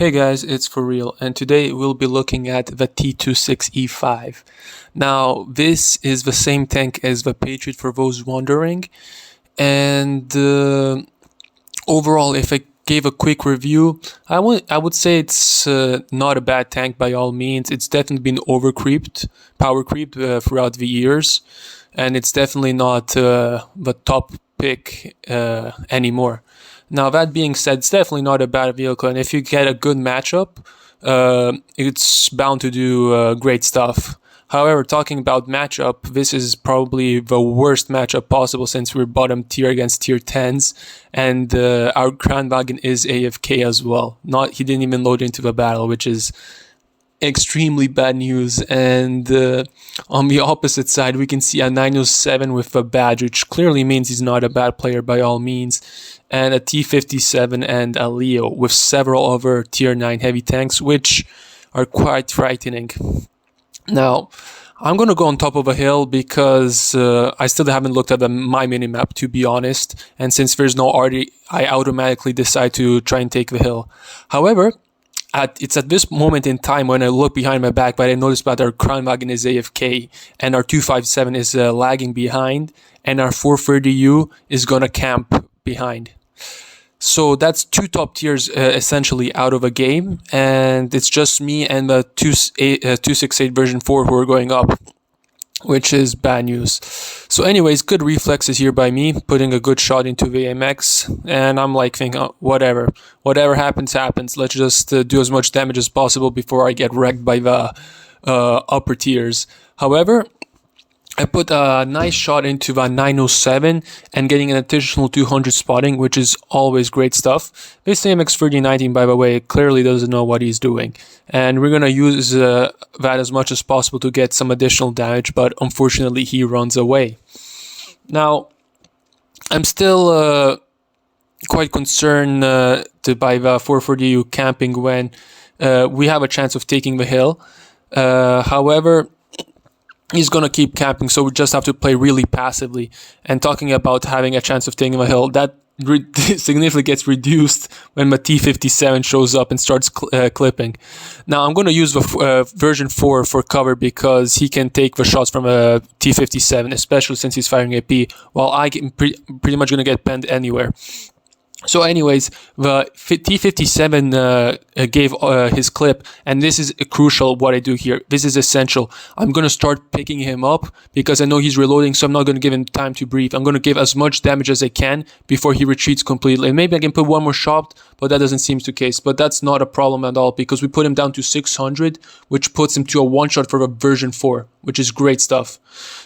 Hey guys, it's for real, and today we'll be looking at the T26E5. Now, this is the same tank as the Patriot for those wondering, and overall, if I gave a quick review, I would say it's not a bad tank by all means. It's definitely been power creeped throughout the years, and it's definitely not the top pick anymore. Now, that being said, it's definitely not a bad vehicle, and if you get a good matchup, it's bound to do great stuff. However, talking about matchup, this is probably the worst matchup possible since we're bottom tier against tier 10s, and our Kranwagen is AFK as well. He didn't even load into the battle, which is extremely bad news. And on the opposite side, we can see a 907 with a badge, which clearly means he's not a bad player by all means, and a T57 and a Leo with several other tier 9 heavy tanks, which are quite frightening. Now, I'm going to go on top of a hill because I still haven't looked at my minimap, to be honest, and since there's no RD, I automatically decide to try and take the hill. However, it's at this moment in time when I look behind my back that I notice that our Kranwagen is AFK and our 257 is lagging behind, and our 430U is going to camp behind. So that's two top tiers essentially out of a game, and it's just me and the 268 version 4 who are going up, which is bad news. So anyways, good reflexes here by me, putting a good shot into the AMX, and I'm like thinking, oh, whatever happens, let's just do as much damage as possible before I get wrecked by the upper tiers. However, I put a nice shot into the 907 and getting an additional 200 spotting, which is always great stuff. This AMX 3019, by the way, clearly doesn't know what he's doing, and we're going to use that as much as possible to get some additional damage, but unfortunately he runs away. Now, I'm still quite concerned by the 440U camping when we have a chance of taking the hill. However, he's going to keep camping, so we just have to play really passively. And talking about having a chance of taking a hill, that significantly gets reduced when my T57 shows up and starts clipping. Now, I'm going to use the version 4 for cover because he can take the shots from a T57, especially since he's firing AP, while I can pretty much going to get penned anywhere. So anyways, the T57 gave his clip, and this is crucial what I do here. This is essential. I'm going to start picking him up because I know he's reloading, so I'm not going to give him time to breathe. I'm going to give as much damage as I can before he retreats completely. And maybe I can put one more shot, but that doesn't seem the case. But that's not a problem at all because we put him down to 600, which puts him to a one-shot for a version 4, which is great stuff.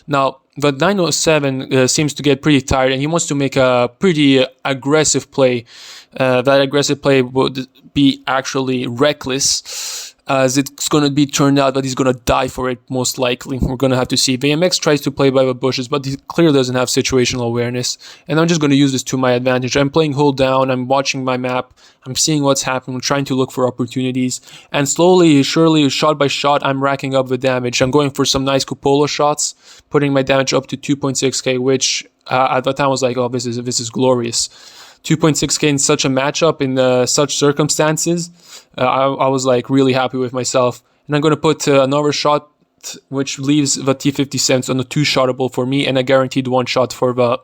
Now, the 907 seems to get pretty tired, and he wants to make a pretty aggressive play. That aggressive play would be actually reckless, as it's going to be turned out that he's going to die for it, most likely. We're going to have to see. VMX tries to play by the bushes, but he clearly doesn't have situational awareness, and I'm just going to use this to my advantage. I'm playing hold down, I'm watching my map, I'm seeing what's happening, I'm trying to look for opportunities, and slowly, surely, shot by shot, I'm racking up the damage. I'm going for some nice cupola shots, putting my damage up to 2.6k, which at the time I was like, oh, this is glorious. 2.6k in such a matchup, in such circumstances, I was like really happy with myself. And I'm going to put another shot, which leaves the T57 on a 2-shottable for me, and a guaranteed 1 shot for the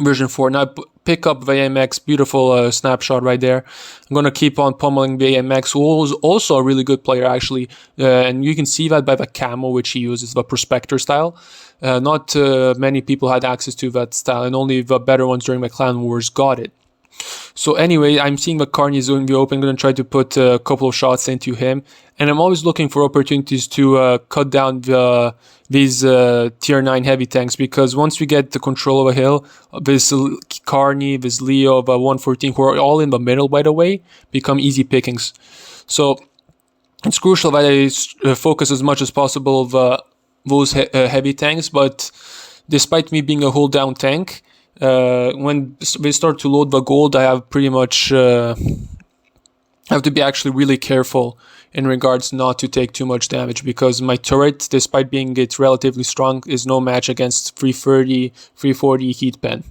version 4. Now pick up the AMX, beautiful snapshot right there. I'm going to keep on pummeling the AMX, who was also a really good player actually, and you can see that by the camo which he uses, the Prospector style. Not many people had access to that style, and only the better ones during my Clan Wars got it. So anyway, I'm seeing the Carney in the open. I'm going to try to put a couple of shots into him, and I'm always looking for opportunities to cut down these tier 9 heavy tanks, because once we get the control of a hill, this Carney, this Leo, the 114, who are all in the middle, by the way, become easy pickings. So it's crucial that I focus as much as possible those heavy tanks, but despite me being a hold down tank, when they start to load the gold, I have pretty much have to be actually really careful in regards not to take too much damage, because my turret, despite being it relatively strong, is no match against 330, 340 heat pen.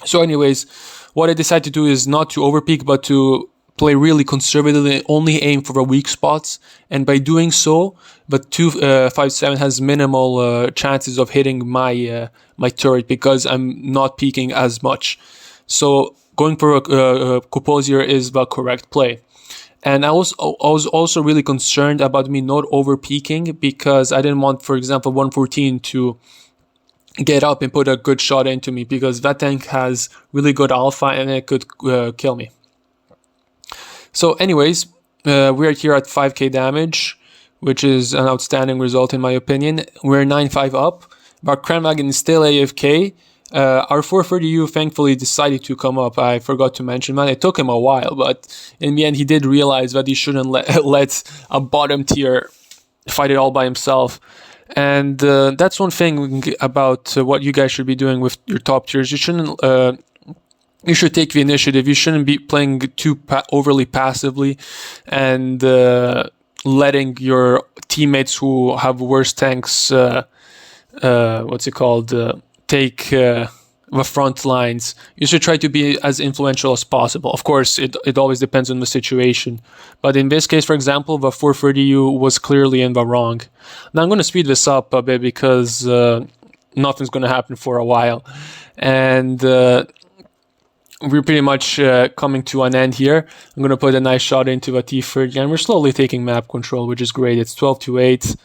So anyways, what I decided to do is not to overpeak, but to play really conservatively, only aim for the weak spots, and by doing so, the 257 has minimal chances of hitting my my turret because I'm not peeking as much. So going for a Composier is the correct play. And I was also really concerned about me not over peaking because I didn't want, for example, 114 to get up and put a good shot into me, because that tank has really good alpha and it could kill me. So anyways, we're here at 5k damage, which is an outstanding result in my opinion. We're 9-5 up. Our Kranwagen is still AFK. Our 430U thankfully decided to come up. I forgot to mention that. It took him a while, but in the end he did realize that he shouldn't let a bottom tier fight it all by himself. And that's one thing about what you guys should be doing with your top tiers. You shouldn't... you should take the initiative. You shouldn't be playing too overly passively and letting your teammates who have worse tanks, take the front lines. You should try to be as influential as possible. Of course, it always depends on the situation. But in this case, for example, the 430U was clearly in the wrong. Now I'm going to speed this up a bit because nothing's going to happen for a while. And we're pretty much coming to an end here. I'm going to put a nice shot into a T30, and we're slowly taking map control, which is great. It's 12-8.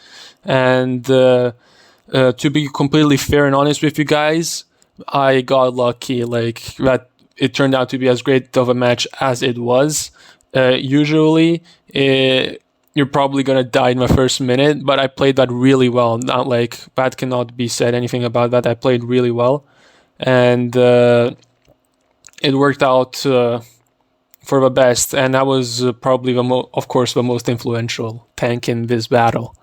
And to be completely fair and honest with you guys, I got lucky, like that it turned out to be as great of a match as it was. Usually, you're probably gonna die in the first minute, but I played that really well. Not like that cannot be said anything about that. I played really well, and it worked out for the best. And I was probably of course, the most influential tank in this battle.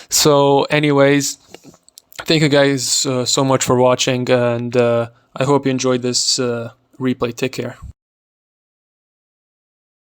So, anyways. Thank you guys so much for watching, and I hope you enjoyed this replay. Take care.